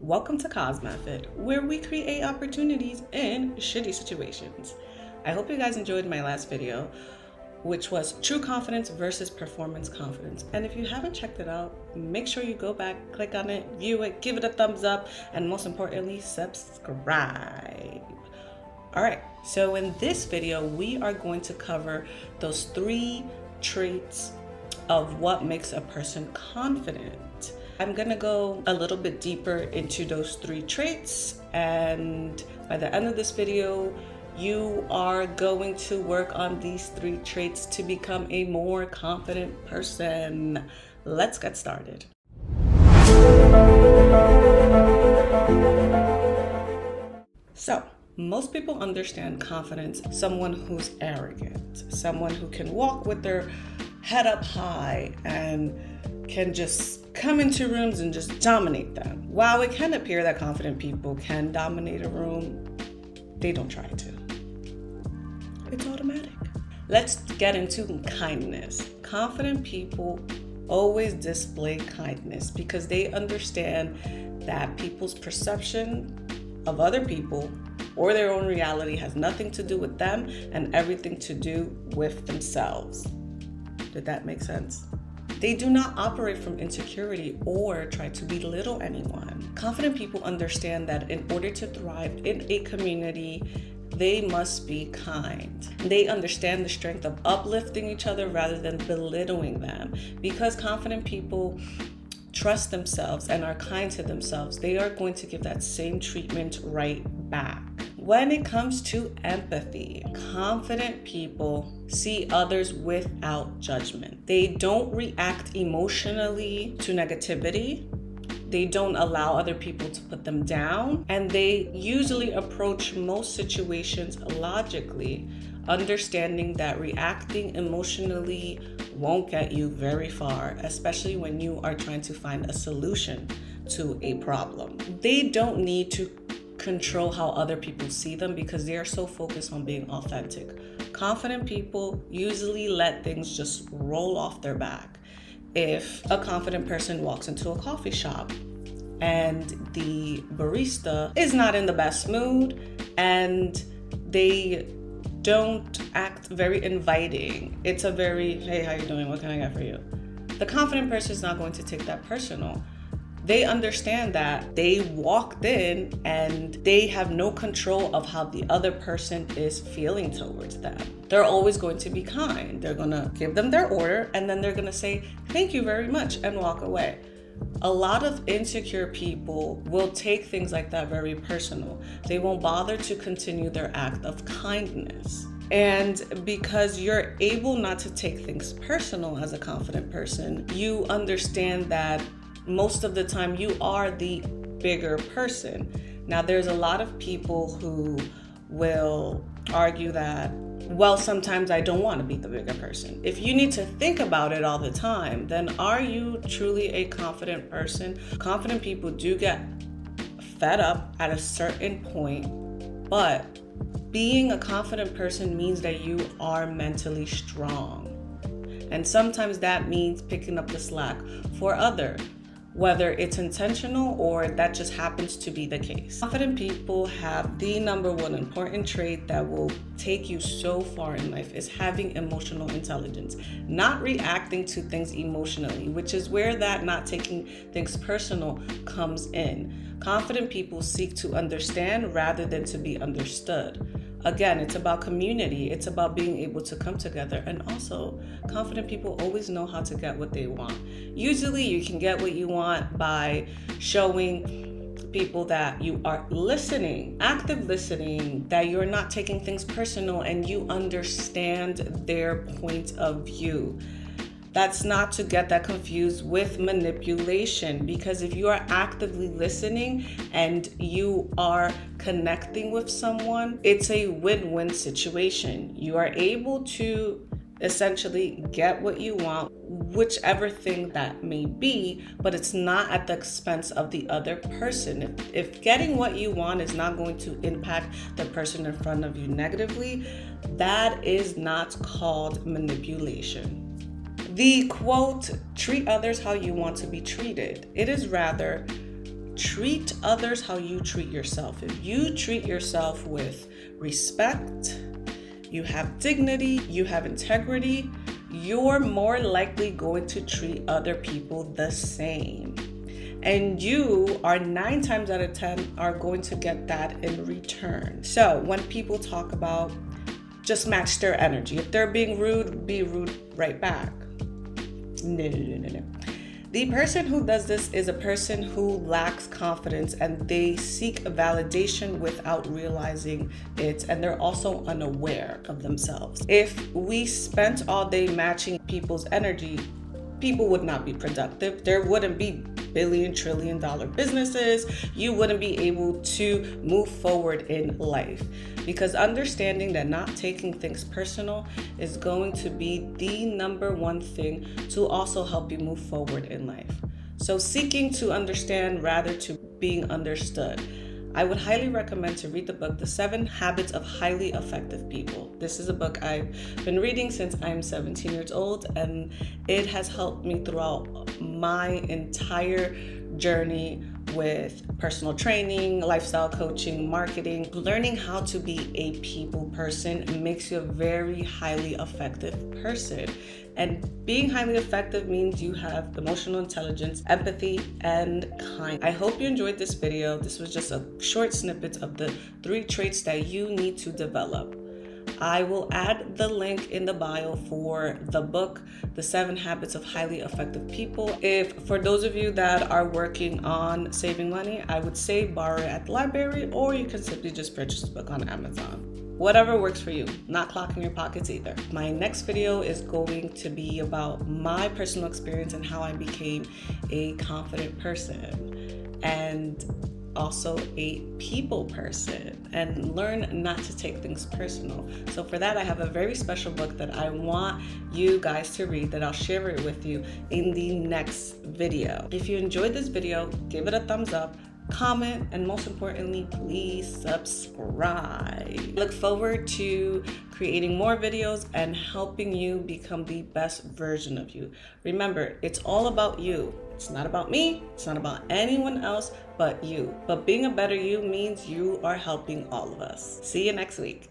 Welcome to Cause Method, where we create opportunities in shitty situations. I hope you guys enjoyed my last video, which was true confidence versus performance confidence. And if you haven't checked it out, make sure you go back, click on it, view it, give it a thumbs up, and most importantly, subscribe. All right, so in this video, we are going to cover those 3 traits of what makes a person confident. I'm gonna go a little bit deeper into those 3 traits, and by the end of this video, you are going to work on these 3 traits to become a more confident person. Let's get started. So, most people understand confidence, someone who's arrogant, someone who can walk with their head up high and can just come into rooms and just dominate them. While it can appear that confident people can dominate a room, they don't try to. It's automatic. Let's get into kindness. Confident people always display kindness because they understand that people's perception of other people or their own reality has nothing to do with them and everything to do with themselves. Did that make sense? They do not operate from insecurity or try to belittle anyone. Confident people understand that in order to thrive in a community, they must be kind. They understand the strength of uplifting each other rather than belittling them. Because confident people trust themselves and are kind to themselves, they are going to give that same treatment right back. When it comes to empathy, confident people see others without judgment. They don't react emotionally to negativity. They don't allow other people to put them down. And they usually approach most situations logically, understanding that reacting emotionally won't get you very far, especially when you are trying to find a solution to a problem. They don't need to control how other people see them because they are so focused on being authentic. Confident people usually let things just roll off their back. If a confident person walks into a coffee shop and the barista is not in the best mood and they don't act very inviting, it's a very, hey, how you doing? What can I get for you? The confident person is not going to take that personal. They understand that they walked in and they have no control of how the other person is feeling towards them. They're always going to be kind. They're going to give them their order and then they're going to say, thank you very much, and walk away. A lot of insecure people will take things like that very personal. They won't bother to continue their act of kindness. And because you're able not to take things personal as a confident person, you understand that most of the time you are the bigger person. Now, there's a lot of people who will argue that, well, sometimes I don't want to be the bigger person. If you need to think about it all the time, then are you truly a confident person? Confident people do get fed up at a certain point, but being a confident person means that you are mentally strong. And sometimes that means picking up the slack for others, whether it's intentional or that just happens to be the case. Confident people have the number 1 important trait that will take you so far in life is having emotional intelligence, not reacting to things emotionally, which is where that not taking things personal comes in. Confident people seek to understand rather than to be understood. Again, it's about community. It's about being able to come together. And also, confident people always know how to get what they want. Usually, you can get what you want by showing people that you are listening, active listening, that you're not taking things personal and you understand their point of view. That's not to get that confused with manipulation, because if you are actively listening and you are connecting with someone, it's a win-win situation. You are able to essentially get what you want, whichever thing that may be, but it's not at the expense of the other person. If getting what you want is not going to impact the person in front of you negatively, that is not called manipulation. The quote, treat others how you want to be treated. It is rather treat others how you treat yourself. If you treat yourself with respect, you have dignity, you have integrity, you're more likely going to treat other people the same. And you are 9 times out of 10 are going to get that in return. So when people talk about just match their energy, if they're being rude, be rude right back. No. The person who does this is a person who lacks confidence and they seek validation without realizing it, and they're also unaware of themselves. If we spent all day matching people's energy, people would not be productive. There wouldn't be billion, trillion dollar businesses. You wouldn't be able to move forward in life, because understanding that not taking things personal is going to be the number one thing to also help you move forward in life. So seeking to understand rather to being understood. I would highly recommend to read the book, The 7 Habits of Highly Effective People. This is a book I've been reading since I'm 17 years old, and it has helped me throughout my entire journey with personal training, lifestyle coaching, marketing. Learning how to be a people person makes you a very highly effective person. And being highly effective means you have emotional intelligence, empathy, and kindness. I hope you enjoyed this video. This was just a short snippet of the 3 traits that you need to develop. I will add the link in the bio for the book, The 7 Habits of Highly Effective People. If for those of you that are working on saving money, I would say borrow it at the library, or you can simply just purchase the book on Amazon. Whatever works for you, not clocking your pockets either. My next video is going to be about my personal experience and how I became a confident person and also a people person, and learn not to take things personal. So for that, I have a very special book that I want you guys to read that I'll share it with you in the next video. If you enjoyed this video, give it a thumbs up, comment, and most importantly, please subscribe. Look forward to creating more videos and helping you become the best version of you. Remember, it's all about you. It's not about me. It's not about anyone else but you. But being a better you means you are helping all of us. See you next week.